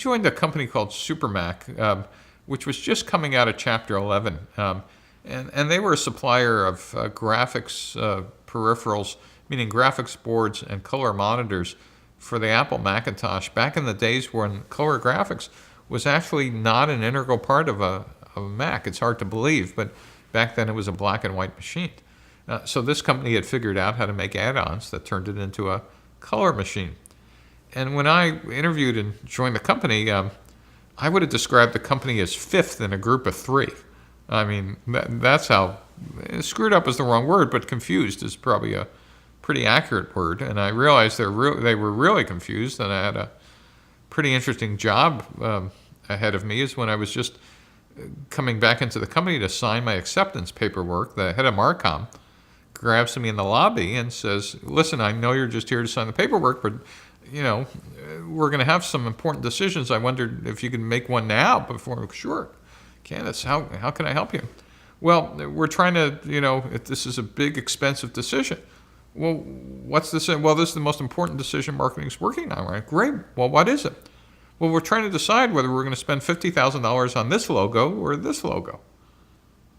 joined a company called SuperMac, which was just coming out of Chapter 11. And they were a supplier of graphics peripherals, meaning graphics boards and color monitors for the Apple Macintosh back in the days when color graphics was actually not an integral part of a Mac. It's hard to believe, but back then it was a black and white machine. So this company had figured out how to make add-ons that turned it into a color machine. And when I interviewed and joined the company, I would have described the company as fifth in a group of three. I mean, that's how, screwed up is the wrong word, but confused is probably a pretty accurate word. And I realized they were really confused, and I had a pretty interesting job ahead of me, is when I was just coming back into the company to sign my acceptance paperwork. The head of Marcom grabs me in the lobby and says, listen, I know you're just here to sign the paperwork, but we're going to have some important decisions. I wondered if you could make one now before. Sure, Candace, how can I help you? Well, we're trying to, this is a big, expensive decision. Well, what's this? Well, this is the most important decision marketing's working on, right? Great. Well, what is it? Well, we're trying to decide whether we're going to spend $50,000 on this logo or this logo.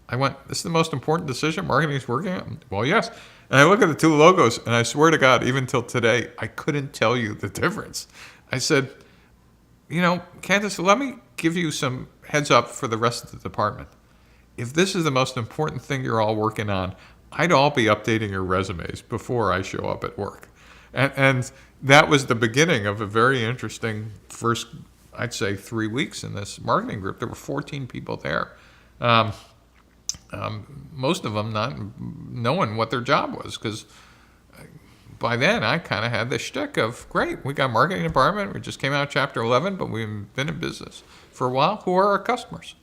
I went, this is the most important decision marketing's working on? Well, yes. And I look at the two logos, and I swear to God, even till today, I couldn't tell you the difference. I said, Candace, let me give you some heads up for the rest of the department. If this is the most important thing you're all working on, I'd all be updating your resumes before I show up at work. And that was the beginning of a very interesting first, I'd say, 3 weeks in this marketing group. There were 14 people there. Most of them not knowing what their job was, because by then I kind of had the shtick of, great, we got a marketing department, we just came out of Chapter 11, but we've been in business for a while. Who are our customers?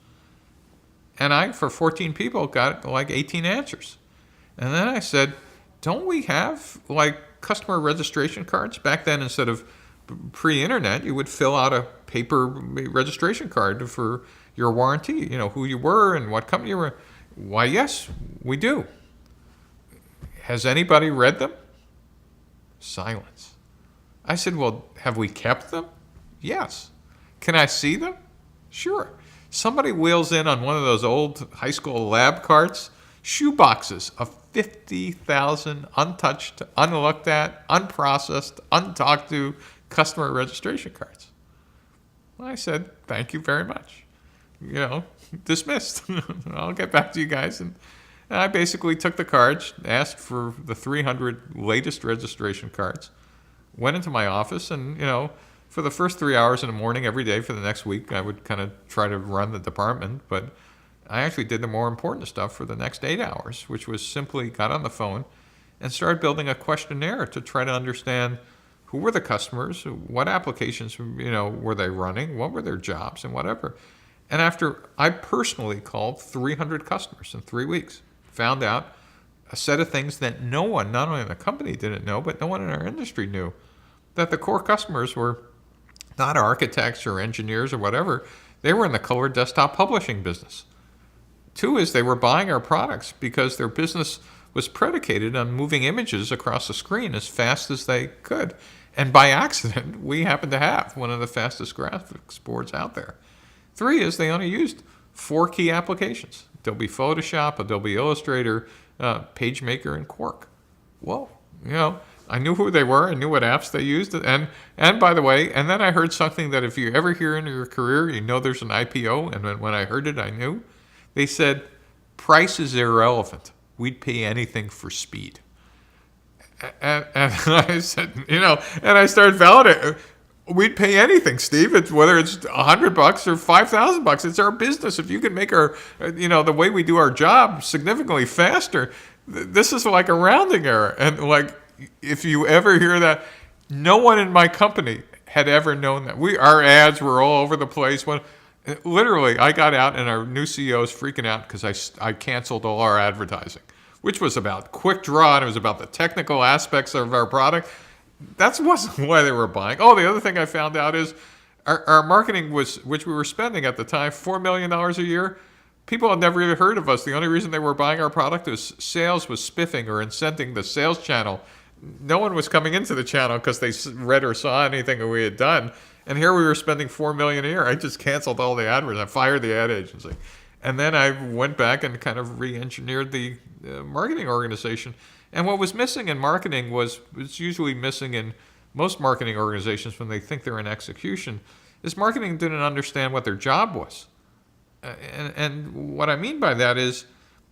And I, for 14 people, got like 18 answers. And then I said, don't we have like customer registration cards? Back then, instead of pre-internet, you would fill out a paper registration card for your warranty, who you were and what company you were. Why, yes, we do. Has anybody read them? Silence. I said, well, have we kept them? Yes. Can I see them? Sure. Somebody wheels in on one of those old high school lab carts, shoe boxes of 50,000 untouched, unlooked at, unprocessed, untalked to customer registration cards. I said, thank you very much. Dismissed. I'll get back to you guys. And I basically took the cards, asked for the 300 latest registration cards, went into my office, and, for the first 3 hours in the morning every day for the next week, I would kind of try to run the department. But I actually did the more important stuff for the next 8 hours, which was simply got on the phone and started building a questionnaire to try to understand who were the customers, what applications, were they running, what were their jobs, and whatever. And after I personally called 300 customers in 3 weeks, found out a set of things that no one, not only in the company didn't know, but no one in our industry knew, that the core customers were not architects or engineers or whatever. They were in the color desktop publishing business. 2 is they were buying our products because their business was predicated on moving images across the screen as fast as they could. And by accident, we happened to have one of the fastest graphics boards out there. 3 is they only used 4 key applications: Adobe Photoshop, Adobe Illustrator, PageMaker, and Quark. Whoa, I knew who they were, I knew what apps they used, and by the way, and then I heard something that if you ever hear in your career, there's an IPO, and when I heard it, I knew. They said, price is irrelevant. We'd pay anything for speed. And I said, and I started validating. We'd pay anything, Steve. It's whether it's $100 or $5,000. It's our business. If you can make our, the way we do our job significantly faster, this is like a rounding error. And like, if you ever hear that, no one in my company had ever known that. Our ads were all over the place. Literally, I got out, and our new CEO was freaking out because I canceled all our advertising, which was about quick draw, and it was about the technical aspects of our product. That wasn't why they were buying. Oh, the other thing I found out is our marketing which we were spending at the time, $4 million a year. People had never even heard of us. The only reason they were buying our product was sales was spiffing or incenting the sales channel. No one was coming into the channel because they read or saw anything that we had done. And here we were spending $4 million a year. I just canceled all the adverts. I fired the ad agency. And then I went back and kind of re-engineered the marketing organization. And what was missing in marketing was usually missing in most marketing organizations when they think they're in execution, is marketing didn't understand what their job was. And what I mean by that is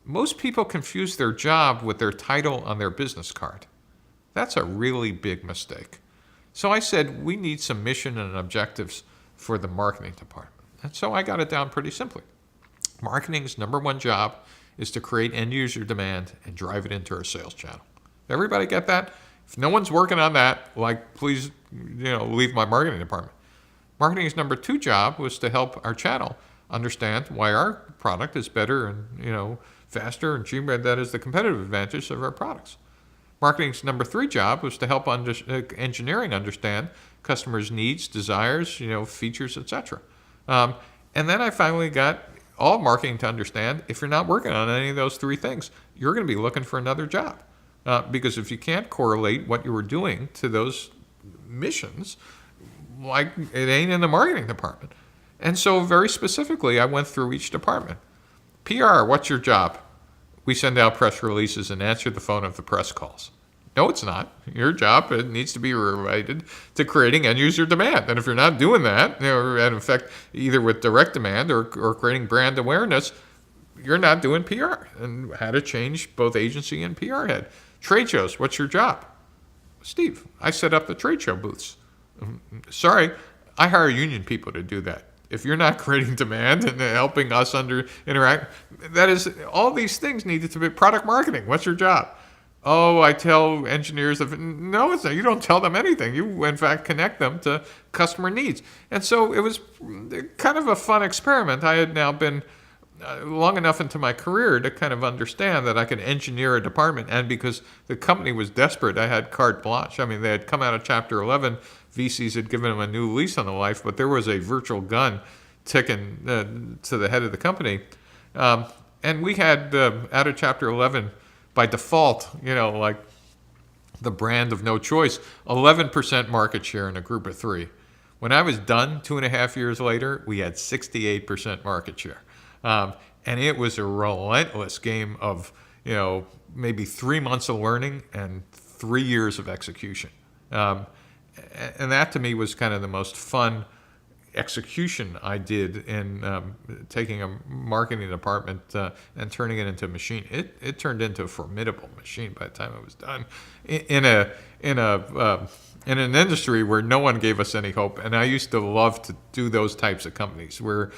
most people confuse their job with their title on their business card. That's a really big mistake. So I said, we need some mission and objectives for the marketing department. And so I got it down pretty simply. Marketing's number one job is to create end user demand and drive it into our sales channel. Everybody get that? If no one's working on that, please, leave my marketing department. Marketing's number two job was to help our channel understand why our product is better and, faster and cheaper. That is the competitive advantage of our products. Marketing's number three job was to help engineering understand customers' needs, desires, features, etc. And then I finally got all marketing to understand if you're not working on any of those three things, you're going to be looking for another job. Because if you can't correlate what you were doing to those missions, it ain't in the marketing department. And so very specifically, I went through each department. PR, what's your job? We send out press releases and answer the phone if the press calls. No, it's not. Your job, it needs to be related to creating end user demand. And if you're not doing that, and in fact, either with direct demand or creating brand awareness, you're not doing PR. And how to change both agency and PR head. Trade shows, what's your job? Steve, I set up the trade show booths. Sorry, I hire union people to do that. If you're not creating demand and helping us interact, that is, all these things needed to be product marketing. What's your job? Oh, I tell engineers, no, it's not. You don't tell them anything. You, in fact, connect them to customer needs. And so it was kind of a fun experiment. I had now been long enough into my career to kind of understand that I could engineer a department. And because the company was desperate, I had carte blanche. I mean, they had come out of Chapter 11. VCs had given them a new lease on the life, but there was a virtual gun ticking to the head of the company. And we had, out of Chapter 11, by default, the brand of no choice, 11% market share in a group of three. When I was done 2.5 years later, we had 68% market share. And it was a relentless game of, maybe 3 months of learning and 3 years of execution. And that to me was kind of the most fun execution I did in taking a marketing department and turning it into a machine. It turned into a formidable machine by the time it was done in an industry where no one gave us any hope. And I used to love to do those types of companies where,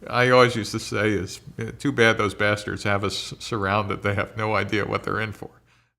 I always used to say is too bad those bastards have us surrounded. They have no idea what they're in for.